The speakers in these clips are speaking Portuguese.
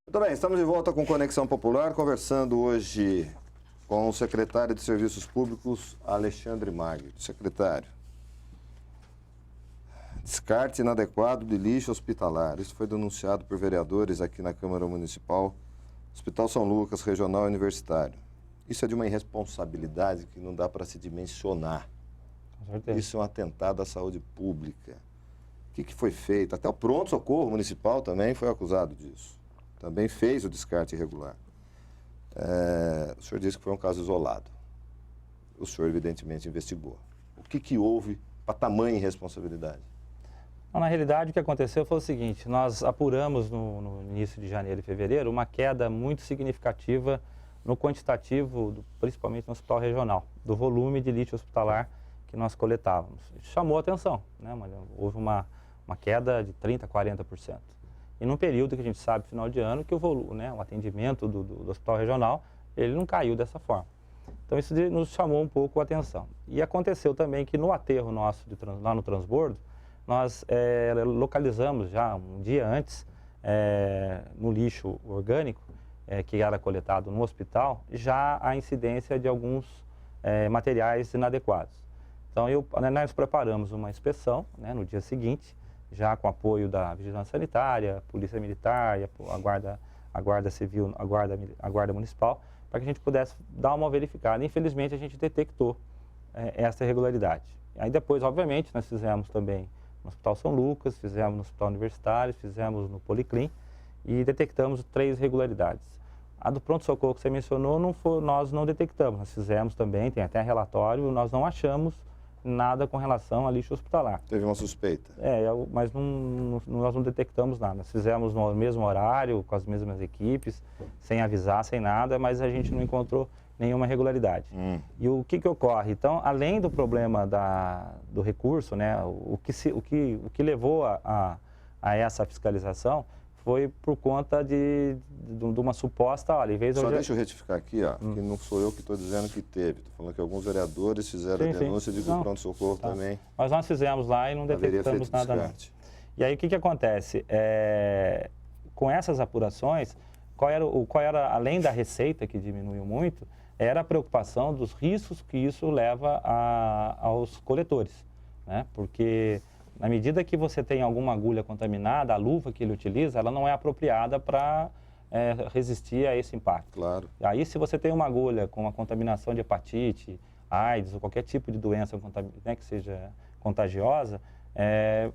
Muito bem, estamos de volta com Conexão Popular, conversando hoje com o secretário de Serviços Públicos, Alexandre Magno. Secretário, descarte inadequado de lixo hospitalar. Isso foi denunciado por vereadores aqui na Câmara Municipal, Hospital São Lucas, Regional e Universitário. Isso é de uma irresponsabilidade que não dá para se dimensionar. Com certeza. Isso é um atentado à saúde pública. O que foi feito? Até o pronto-socorro municipal também foi acusado disso. Também fez o descarte irregular. O senhor disse que foi um caso isolado. O senhor, evidentemente, investigou. O que houve para tamanha irresponsabilidade? Na realidade, o que aconteceu foi o seguinte: nós apuramos no início de janeiro e fevereiro uma queda muito significativa no quantitativo, principalmente no hospital regional, do volume de lixo hospitalar que nós coletávamos. Isso chamou a atenção, né? Houve uma queda de 30%, 40%. E num período que a gente sabe, final de ano, que o volume, né, o atendimento do hospital regional, ele não caiu dessa forma. Então isso nos chamou um pouco a atenção. E aconteceu também que no aterro nosso, lá no transbordo, nós localizamos já um dia antes, no lixo orgânico, que era coletado no hospital, já a incidência de alguns materiais inadequados. Então nós preparamos uma inspeção, né, no dia seguinte, já com apoio da Vigilância Sanitária, Polícia Militar, a Guarda Civil, a Guarda Municipal, para que a gente pudesse dar uma verificada. Infelizmente, a gente detectou essa irregularidade. Aí depois, obviamente, nós fizemos também no Hospital São Lucas, fizemos no Hospital Universitário, fizemos no Policlin e detectamos 3 irregularidades. A do pronto-socorro que você mencionou, nós não detectamos, nós fizemos também, tem até relatório, nós não achamos nada com relação a lixo hospitalar. Teve uma suspeita? Mas nós não detectamos nada. Nós fizemos no mesmo horário, com as mesmas equipes, sem avisar, sem nada, mas a gente não encontrou nenhuma irregularidade. E o que ocorre? Então, além do problema do recurso, né, o que levou a essa fiscalização foi por conta de uma suposta... Olha, em vez de deixa eu retificar aqui, que não sou eu que estou dizendo que teve. Estou falando que alguns vereadores fizeram a denúncia de que o pronto-socorro também... Mas nós fizemos lá e não detectamos nada não. E aí o que acontece? Com essas apurações, qual era, além da receita, que diminuiu muito, era a preocupação dos riscos que isso leva aos coletores, né? Porque na medida que você tem alguma agulha contaminada, a luva que ele utiliza, ela não é apropriada para resistir a esse impacto. Claro. Aí, se você tem uma agulha com uma contaminação de hepatite, AIDS ou qualquer tipo de doença, né, que seja contagiosa,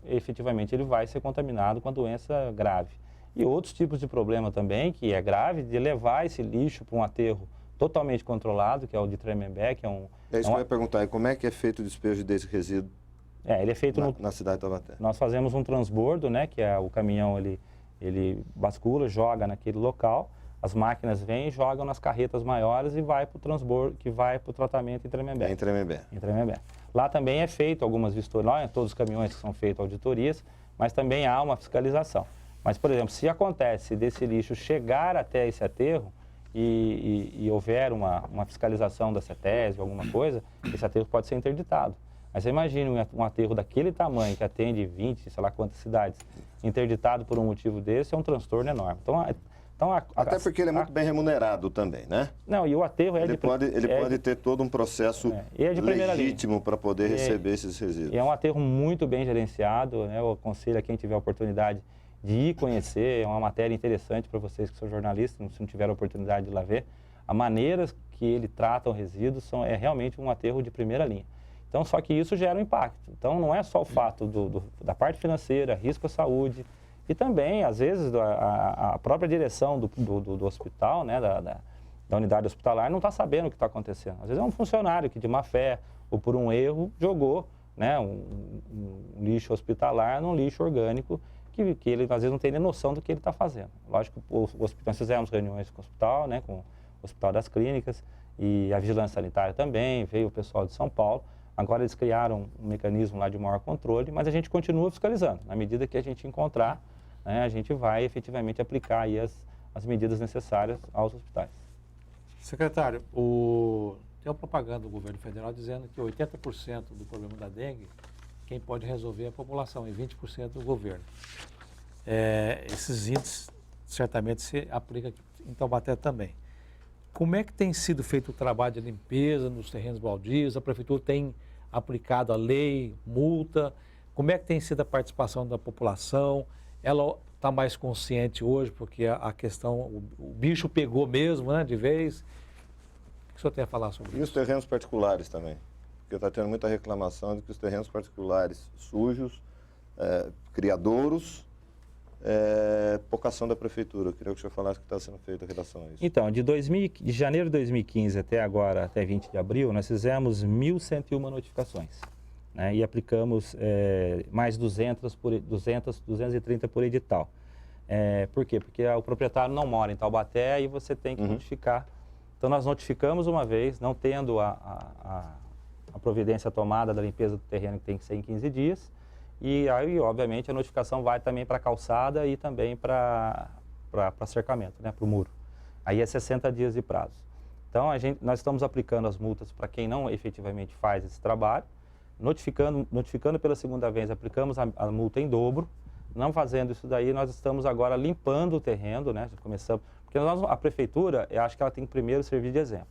efetivamente ele vai ser contaminado com a doença grave. E outros tipos de problema também, que é grave, de levar esse lixo para um aterro totalmente controlado, que é o de Tremembé, que é um... É isso que eu ia perguntar, e como é que é feito o despejo desse resíduo? Ele é feito na cidade de Taubaté. Nós fazemos um transbordo, né, que é o caminhão, ele bascula, joga naquele local, as máquinas vêm, jogam nas carretas maiores e vai para o transbordo, que vai para o tratamento em Tremembé. Em Tremembé. Em Tremembé. Lá também é feito algumas vistorias, todos os caminhões que são feitos auditorias, mas também há uma fiscalização. Mas, por exemplo, se acontece desse lixo chegar até esse aterro e houver uma fiscalização da CETESB, alguma coisa, esse aterro pode ser interditado. Mas você imagina um aterro daquele tamanho, que atende 20, sei lá quantas cidades, interditado por um motivo desse, é um transtorno enorme. Até porque ele é muito bem remunerado também, né? Não, e o aterro ele pode ter todo um processo legítimo para poder receber esses resíduos. É um aterro muito bem gerenciado, né? Eu aconselho a quem tiver a oportunidade de ir conhecer, é uma matéria interessante para vocês que são jornalistas, se não tiver a oportunidade de ir lá ver. A maneira que ele trata o resíduo é realmente um aterro de primeira linha. Então, só que isso gera um impacto. Então, não é só o fato da parte financeira, risco à saúde, e também, às vezes, a própria direção do hospital, né, da unidade hospitalar, não está sabendo o que está acontecendo. Às vezes é um funcionário que, de má fé ou por um erro, jogou, né, um lixo hospitalar num lixo orgânico, que ele, às vezes, não tem nem noção do que ele está fazendo. Lógico, nós fizemos reuniões com o hospital, né, com o Hospital das Clínicas, e a Vigilância Sanitária também, veio o pessoal de São Paulo. Agora eles criaram um mecanismo lá de maior controle, mas a gente continua fiscalizando. Na medida que a gente encontrar, né, a gente vai efetivamente aplicar aí as medidas necessárias aos hospitais. Secretário, tem uma propaganda do governo federal dizendo que 80% do problema da dengue quem pode resolver é a população e 20% do governo. Esses índices certamente se aplicam aqui em Taubaté também. Como é que tem sido feito o trabalho de limpeza nos terrenos baldios? A prefeitura tem aplicado a lei, multa? Como é que tem sido a participação da população? Ela está mais consciente hoje porque a questão, o bicho pegou mesmo, né, de vez? O que o senhor tem a falar sobre isso? E os terrenos particulares também? Porque está tendo muita reclamação de que os terrenos particulares sujos, criadouros, pouca ação da prefeitura. Eu queria que o senhor falasse o que está sendo feito em relação a isso. Então, de janeiro de 2015 até agora, até 20 de abril, nós fizemos 1.101 notificações, né, e aplicamos mais 230 por edital. Por quê? Porque o proprietário não mora em Taubaté e você tem que notificar. Então, nós notificamos uma vez, não tendo a providência tomada da limpeza do terreno, que tem que ser em 15 dias. E aí, obviamente, a notificação vai também para a calçada e também para cercamento, né, para o muro. Aí é 60 dias de prazo. Então, nós estamos aplicando as multas para quem não efetivamente faz esse trabalho. Notificando pela segunda vez, aplicamos a multa em dobro. Não fazendo isso daí, nós estamos agora limpando o terreno, né? Já começamos, porque a prefeitura, eu acho que ela tem que primeiro servir de exemplo.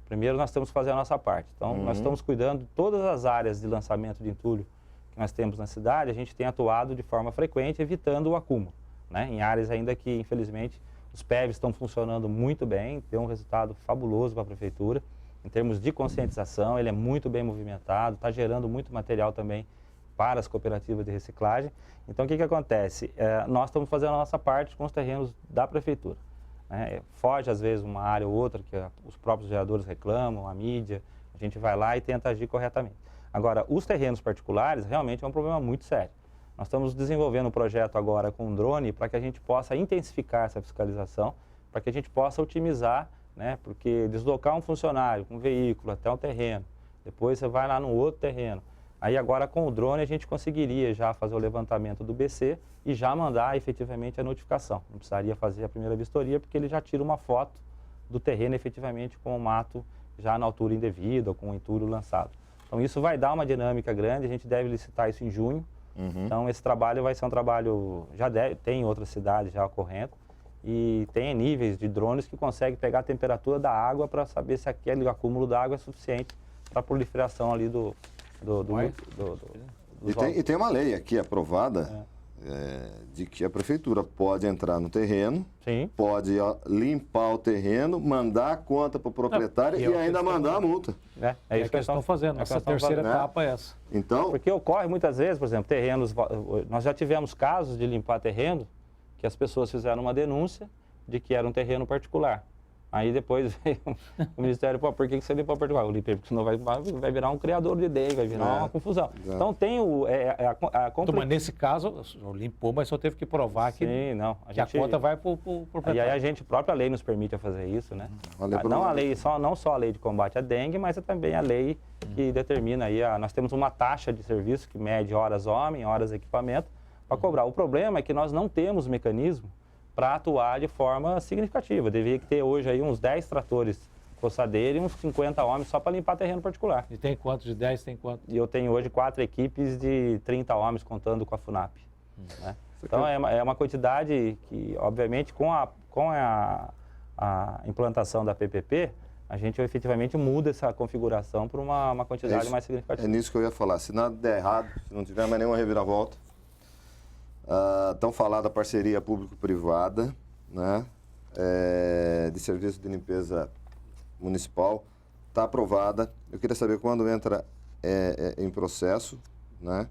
Primeiro nós temos que fazer a nossa parte. Então, nós estamos cuidando de todas as áreas de lançamento de entulho que nós temos na cidade. A gente tem atuado de forma frequente, evitando o acúmulo, né? Em áreas ainda que, infelizmente, os PEVs estão funcionando muito bem, deu um resultado fabuloso para a prefeitura. Em termos de conscientização, ele é muito bem movimentado, está gerando muito material também para as cooperativas de reciclagem. Então, o que acontece? Nós estamos fazendo a nossa parte com os terrenos da prefeitura, né? Foge, às vezes, uma área ou outra que os próprios geradores reclamam, a mídia, a gente vai lá e tenta agir corretamente. Agora, os terrenos particulares realmente é um problema muito sério. Nós estamos desenvolvendo um projeto agora com um drone para que a gente possa intensificar essa fiscalização, para que a gente possa otimizar, né? Porque deslocar um funcionário com um veículo até um terreno, depois você vai lá no outro terreno. Aí agora com o drone a gente conseguiria já fazer o levantamento do BC e já mandar efetivamente a notificação. Não precisaria fazer a primeira vistoria porque ele já tira uma foto do terreno efetivamente com o mato já na altura indevida ou com o entulho lançado. Então isso vai dar uma dinâmica grande, a gente deve licitar isso em junho. Então esse trabalho vai ser um trabalho, tem em outras cidades já ocorrendo, e tem níveis de drones que conseguem pegar a temperatura da água para saber se aquele acúmulo d'água é suficiente para a proliferação ali E tem uma lei aqui aprovada de que a prefeitura pode entrar no terreno, Sim. pode limpar o terreno, mandar a conta para o proprietário e ainda mandar a multa. É isso que eles estão fazendo. Essa terceira etapa é essa. Então, porque ocorre muitas vezes, por exemplo, terrenos, nós já tivemos casos de limpar terreno que as pessoas fizeram uma denúncia de que era um terreno particular. Aí depois veio o Ministério, por que você limpou particular? Eu limpei porque senão vai virar um criador de dengue, vai virar uma confusão. Exato. Então tem Mas nesse caso, o senhor limpou, mas só teve que provar que, Sim, não, a conta vai para o proprietário. E aí a própria lei nos permite fazer isso, né? Não só a lei de combate à dengue, mas também a lei que determina aí, nós temos uma taxa de serviço que mede horas homem, horas equipamento, para cobrar. O problema é que nós não temos mecanismo para atuar de forma significativa. Deveria ter hoje aí uns 10 tratores coçadeiros e uns 50 homens só para limpar terreno particular. E tem quantos de 10, tem quantos? E eu tenho hoje 4 equipes de 30 homens, contando com a FUNAP. Né? Então é uma quantidade que, obviamente, com a implantação da PPP, a gente efetivamente muda essa configuração para uma quantidade mais significativa. É nisso que eu ia falar. Se nada der errado, se não tiver mais nenhuma reviravolta, tão falada a parceria público-privada, né, de serviço de limpeza municipal, está aprovada. Eu queria saber quando entra em processo, né?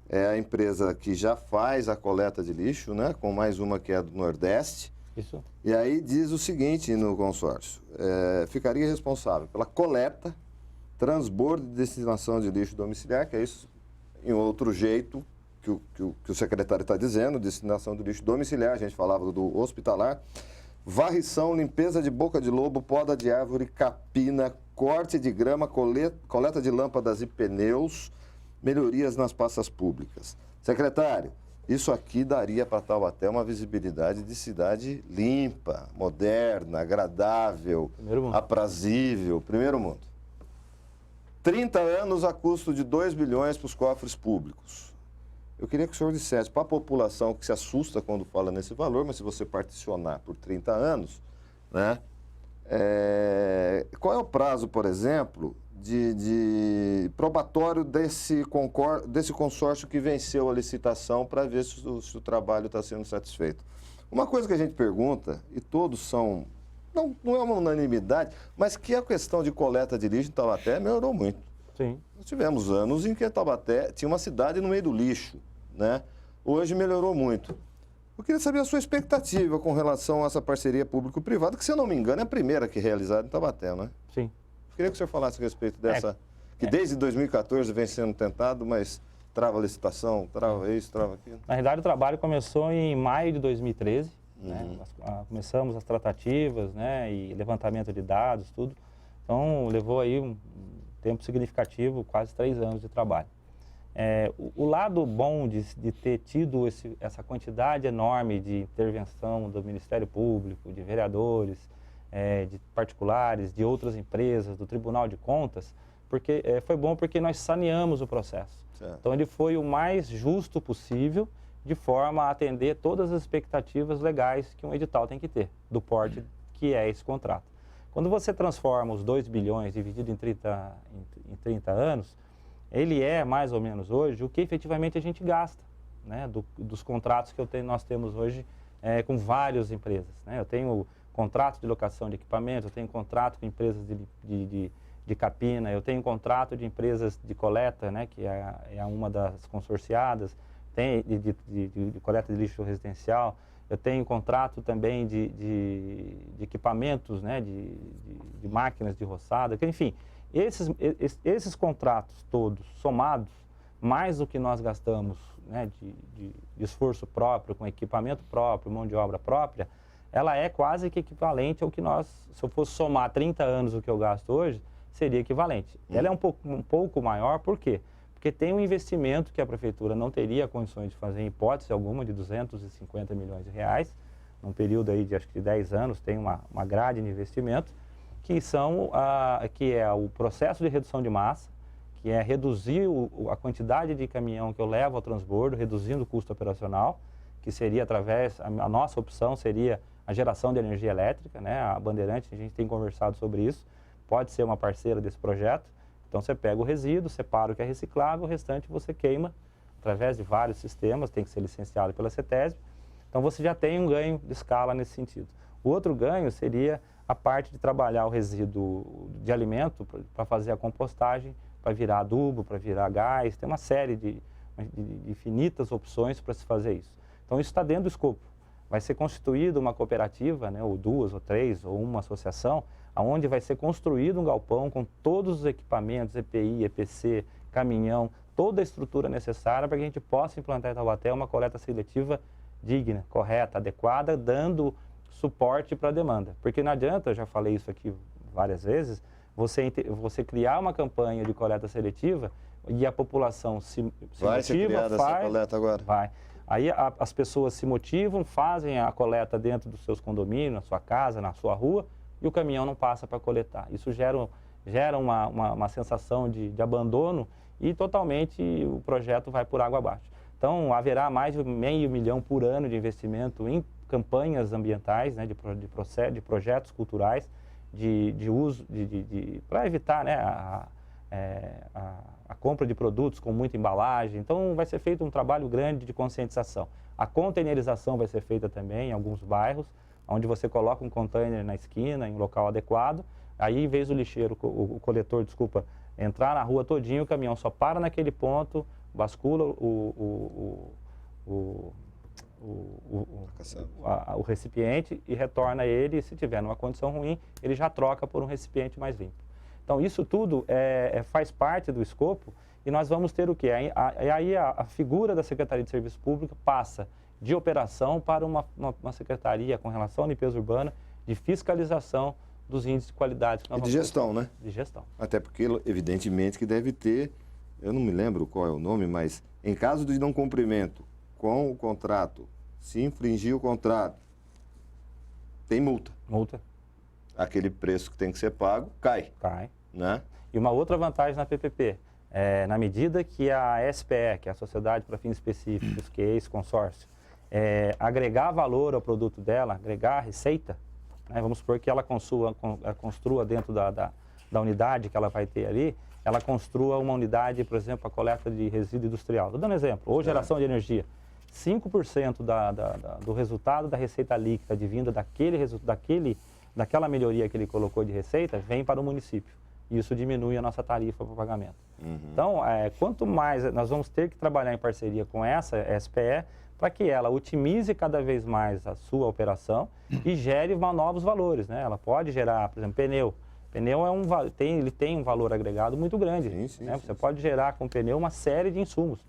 É a empresa que já faz a coleta de lixo, né, com mais uma que é do Nordeste. Isso. E aí diz o seguinte no consórcio: ficaria responsável pela coleta, transbordo e destinação de lixo domiciliar, que é isso em outro jeito que o secretário está dizendo, destinação do lixo domiciliar, a gente falava do hospitalar, varrição, limpeza de boca de lobo, poda de árvore, capina, corte de grama, coleta de lâmpadas e pneus, melhorias nas praças públicas. Secretário, isso aqui daria para Taubaté uma visibilidade de cidade limpa, moderna, agradável, aprazível, primeiro mundo. 30 anos a custo de 2 bilhões para os cofres públicos. Eu queria que o senhor dissesse para a população que se assusta quando fala nesse valor, mas se você particionar por 30 anos, né, qual é o prazo, por exemplo, de probatório desse consórcio que venceu a licitação para ver se o trabalho está sendo satisfeito? Uma coisa que a gente pergunta, e todos são, não é uma unanimidade, mas que a questão de coleta de lixo em Taubaté melhorou muito. Sim. Nós tivemos anos em que Taubaté tinha uma cidade no meio do lixo, né? Hoje melhorou muito. Eu queria saber a sua expectativa com relação a essa parceria público-privada, que, se eu não me engano, é a primeira que é realizada em Taubaté, né? Sim. Eu queria que o senhor falasse a respeito dessa, que desde 2014 vem sendo tentado, mas trava a licitação, trava isso, trava aquilo. Na realidade, o trabalho começou em maio de 2013. Né? Nós começamos as tratativas, né, e levantamento de dados, tudo. Então, levou aí um tempo significativo, quase 3 anos de trabalho. O lado bom de ter tido essa quantidade enorme de intervenção do Ministério Público, de vereadores, de particulares, de outras empresas, do Tribunal de Contas, porque foi bom porque nós saneamos o processo. Certo. Então, ele foi o mais justo possível, de forma a atender todas as expectativas legais que um edital tem que ter, do porte que é esse contrato. Quando você transforma os 2 bilhões dividido em 30 anos, ele é mais ou menos hoje o que efetivamente a gente gasta, né, dos contratos que nós temos hoje com várias empresas. Né? Eu tenho contrato de locação de equipamentos, eu tenho contrato com empresas de capina, eu tenho contrato de empresas de coleta, né, que é uma das consorciadas, de coleta de lixo residencial, eu tenho contrato também de equipamentos, né, de máquinas de roçada, enfim, esses contratos todos somados, mais do que nós gastamos, né, de esforço próprio, com equipamento próprio, mão de obra própria, ela é quase que equivalente ao que se eu fosse somar 30 anos o que eu gasto hoje, seria equivalente. Ela é um pouco maior, por quê? Porque tem um investimento que a Prefeitura não teria condições de fazer, em hipótese alguma, de 250 milhões de reais, num período aí de acho que 10 anos, tem uma grade de investimento, que é o processo de redução de massa, que é reduzir a quantidade de caminhão que eu levo ao transbordo, reduzindo o custo operacional, que seria a nossa opção seria a geração de energia elétrica, né? A Bandeirantes, a gente tem conversado sobre isso, pode ser uma parceira desse projeto. Então, você pega o resíduo, separa o que é reciclável, o restante você queima através de vários sistemas, tem que ser licenciado pela CETESB. Então, você já tem um ganho de escala nesse sentido. O outro ganho seria a parte de trabalhar o resíduo de alimento para fazer a compostagem, para virar adubo, para virar gás. Tem uma série de infinitas opções para se fazer isso. Então, isso está dentro do escopo. Vai ser constituída uma cooperativa, né, ou 2 ou 3, ou uma associação, onde vai ser construído um galpão com todos os equipamentos, EPI, EPC, caminhão, toda a estrutura necessária para que a gente possa implantar em Taubaté uma coleta seletiva digna, correta, adequada, dando suporte para a demanda. Porque não adianta, eu já falei isso aqui várias vezes, você criar uma campanha de coleta seletiva e a população se vai ser criada essa coleta agora? Vai. Aí as pessoas se motivam, fazem a coleta dentro dos seus condomínios, na sua casa, na sua rua, e o caminhão não passa para coletar. Isso gera uma sensação de abandono e totalmente o projeto vai por água abaixo. Então, haverá mais de $500 milhão por ano de investimento em campanhas ambientais, né, de projetos culturais, de uso, para evitar, né, a compra de produtos com muita embalagem. Então, vai ser feito um trabalho grande de conscientização. A containerização vai ser feita também em alguns bairros, onde você coloca um container na esquina, em um local adequado, aí em vez do lixeiro, o coletor, entrar na rua todinho, o caminhão só para naquele ponto, bascula o recipiente e retorna ele, e se tiver numa condição ruim, ele já troca por um recipiente mais limpo. Então, isso tudo faz parte do escopo e nós vamos ter o quê? Aí a figura da Secretaria de Serviço Público passa de operação para uma secretaria com relação à limpeza urbana, de fiscalização dos índices de qualidade. Que nós de gestão, né? De gestão. Até porque, evidentemente, que deve ter, eu não me lembro qual é o nome, mas em caso de não cumprimento com o contrato, se infringir o contrato, tem multa. Multa. Aquele preço que tem que ser pago, cai. Cai. Né? E uma outra vantagem na PPP, na medida que a SPE, que é a Sociedade para Fins Específicos, que é esse consórcio, agregar valor ao produto dela, agregar receita, né, vamos supor que ela construa dentro da unidade que ela vai ter ali, ela construa uma unidade, por exemplo, a coleta de resíduo industrial. Estou dando um exemplo, ou geração de energia. 5% do resultado da receita líquida advinda daquela melhoria que ele colocou de receita vem para o município. E isso diminui a nossa tarifa para o pagamento. Então, quanto mais nós vamos ter que trabalhar em parceria com essa SPE para que ela otimize cada vez mais a sua operação e gere novos valores, né? Ela pode gerar, por exemplo, pneu. Pneu ele tem um valor agregado muito grande. Né? Você pode gerar com pneu uma série de insumos,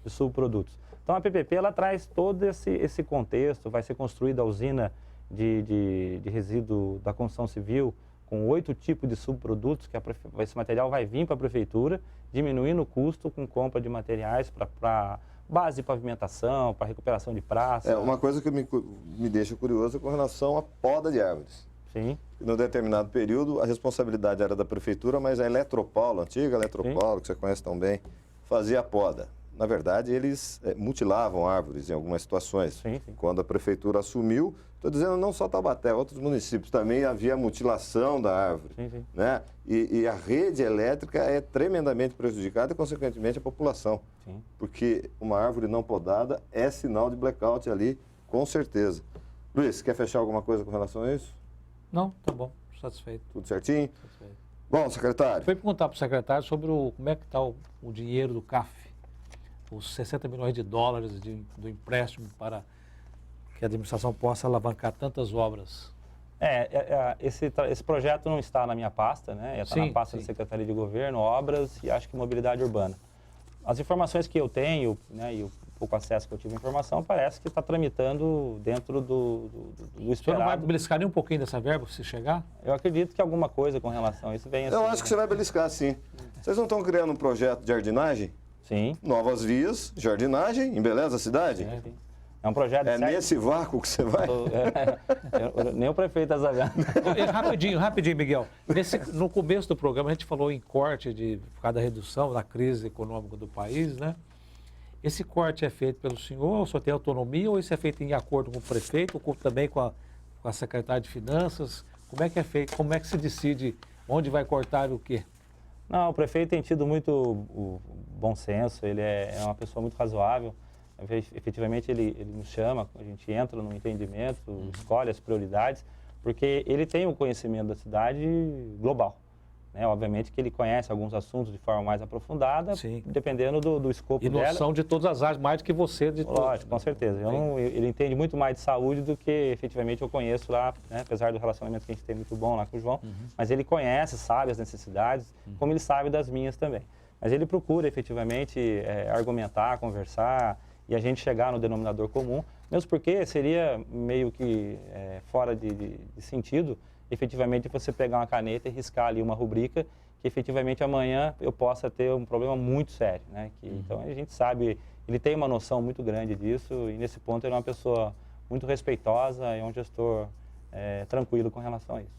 de subprodutos. Então, a PPP ela traz todo esse contexto, vai ser construída a usina de resíduo da construção civil, com 8 tipos de subprodutos, que esse material vai vir para a prefeitura, diminuindo o custo com compra de materiais para base de pavimentação, para recuperação de praça. Uma coisa que me deixa curioso é com relação à poda de árvores. Sim. Num determinado período, a responsabilidade era da prefeitura, mas a Eletropaulo, a antiga Eletropaulo, que você conhece tão bem, fazia a poda. Na verdade, eles mutilavam árvores em algumas situações. Sim. Quando a prefeitura assumiu, estou dizendo não só Taubaté, outros municípios também havia mutilação da árvore. Sim. Né? E a rede elétrica é tremendamente prejudicada e, consequentemente, a população. Sim. Porque uma árvore não podada é sinal de blackout ali, com certeza. Luiz, quer fechar alguma coisa com relação a isso? Não, tá bom, satisfeito. Tudo certinho? Satisfeito. Bom, secretário. Foi perguntar para o secretário sobre como é que está o dinheiro do CAF, os 60 milhões de dólares do empréstimo para que a administração possa alavancar tantas obras. Esse projeto não está na minha pasta, né? Está na pasta da Secretaria de Governo, Obras e acho que Mobilidade Urbana. As informações que eu tenho, né, e o pouco acesso que eu tive à informação, parece que está tramitando dentro do esperado. O senhor não vai beliscar nem um pouquinho dessa verba se chegar? Eu acredito que alguma coisa com relação a isso vem assim. Eu acho que você vai beliscar, sim. Vocês não estão criando um projeto de jardinagem? Sim. Novas vias, jardinagem, embeleza a cidade? Sim. É um projeto de nesse vácuo que você vai? Nem o prefeito está sabendo. Rapidinho, Miguel. No começo do programa, a gente falou em corte por causa da redução da crise econômica do país, né? Esse corte é feito pelo senhor, o senhor tem autonomia, ou isso é feito em acordo com o prefeito, ou também com a secretária de Finanças? Como é que é feito? Como é que se decide onde vai cortar e o quê? Não, o prefeito tem tido muito bom senso, ele é uma pessoa muito razoável. Efetivamente, ele nos chama, a gente entra no entendimento, escolhe as prioridades, porque ele tem o conhecimento da cidade global. Né? Obviamente que ele conhece alguns assuntos de forma mais aprofundada, dependendo do escopo dela. E noção de todas as áreas, mais do que você. Lógico, com certeza. Ele entende muito mais de saúde do que efetivamente eu conheço lá, né? Apesar do relacionamento que a gente tem muito bom lá com o João. Mas ele conhece, sabe as necessidades, como ele sabe das minhas também. Mas ele procura efetivamente argumentar, conversar e a gente chegar no denominador comum, mesmo porque seria meio que fora de sentido, efetivamente, você pegar uma caneta e riscar ali uma rubrica que efetivamente amanhã eu possa ter um problema muito sério, né? Então a gente sabe, ele tem uma noção muito grande disso e nesse ponto ele é uma pessoa muito respeitosa e é um gestor tranquilo com relação a isso.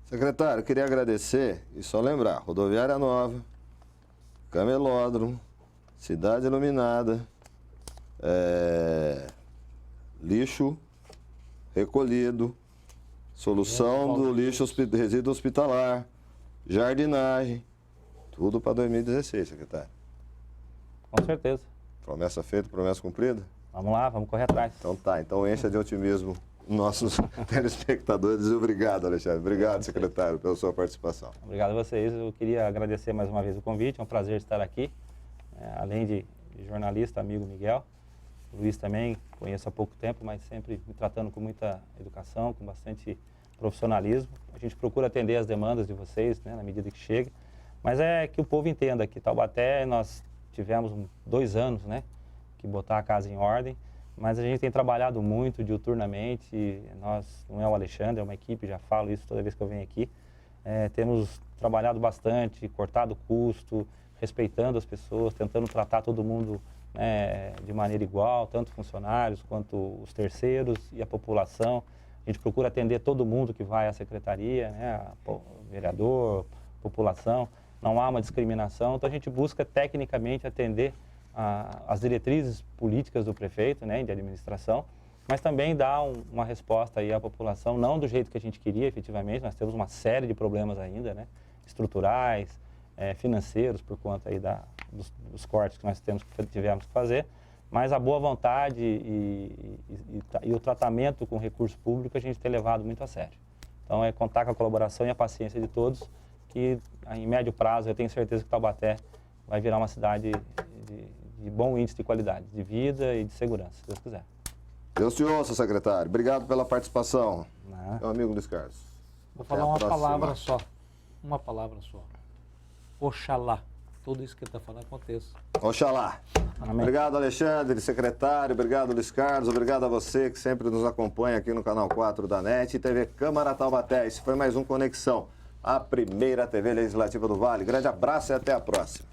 Secretário, queria agradecer e só lembrar, Rodoviária Nova, Camelódromo, Cidade Iluminada, lixo recolhido, solução do lixo resíduo hospitalar, jardinagem, tudo para 2016, secretário. Com certeza. Promessa feita, promessa cumprida? Vamos lá, vamos correr atrás. Então tá, então encha de otimismo nossos telespectadores. Obrigado, Alexandre. Obrigado, secretário, pela sua participação. Obrigado a vocês. Eu queria agradecer mais uma vez o convite, é um prazer estar aqui. Além de jornalista, amigo Miguel. O Luiz também, conheço há pouco tempo, mas sempre me tratando com muita educação, com bastante profissionalismo. A gente procura atender as demandas de vocês, né, na medida que chega. Mas é que o povo entenda que Taubaté, nós tivemos 2 anos, né, que botar a casa em ordem, mas a gente tem trabalhado muito diuturnamente. Nós, não é o Alexandre, é uma equipe, já falo isso toda vez que eu venho aqui. Temos trabalhado bastante, cortado custo, respeitando as pessoas, tentando tratar todo mundo de maneira igual, tanto funcionários quanto os terceiros e a população. A gente procura atender todo mundo que vai à secretaria, né, vereador, população. não há uma discriminação. Então, a gente busca tecnicamente atender as diretrizes políticas do prefeito, né, de administração, mas também dar uma resposta aí à população, não do jeito que a gente queria, efetivamente. Nós temos uma série de problemas ainda, né, estruturais, financeiros, por conta aí dos cortes que nós tivemos que fazer, mas a boa vontade e o tratamento com recurso público a gente tem levado muito a sério. Então, é contar com a colaboração e a paciência de todos, que em médio prazo eu tenho certeza que Taubaté vai virar uma cidade de bom índice de qualidade, de vida e de segurança, se Deus quiser. Deus te ouça, secretário. Obrigado pela participação. Meu amigo Luiz Carlos. Vou falar uma palavra só. Uma palavra só. Oxalá. Tudo isso que ele está falando aconteça. Oxalá. Amém. Obrigado, Alexandre, secretário. Obrigado, Luiz Carlos. Obrigado a você que sempre nos acompanha aqui no canal 4 da NET e TV Câmara Taubaté. Esse foi mais um Conexão, a primeira TV Legislativa do Vale. Grande abraço e até a próxima.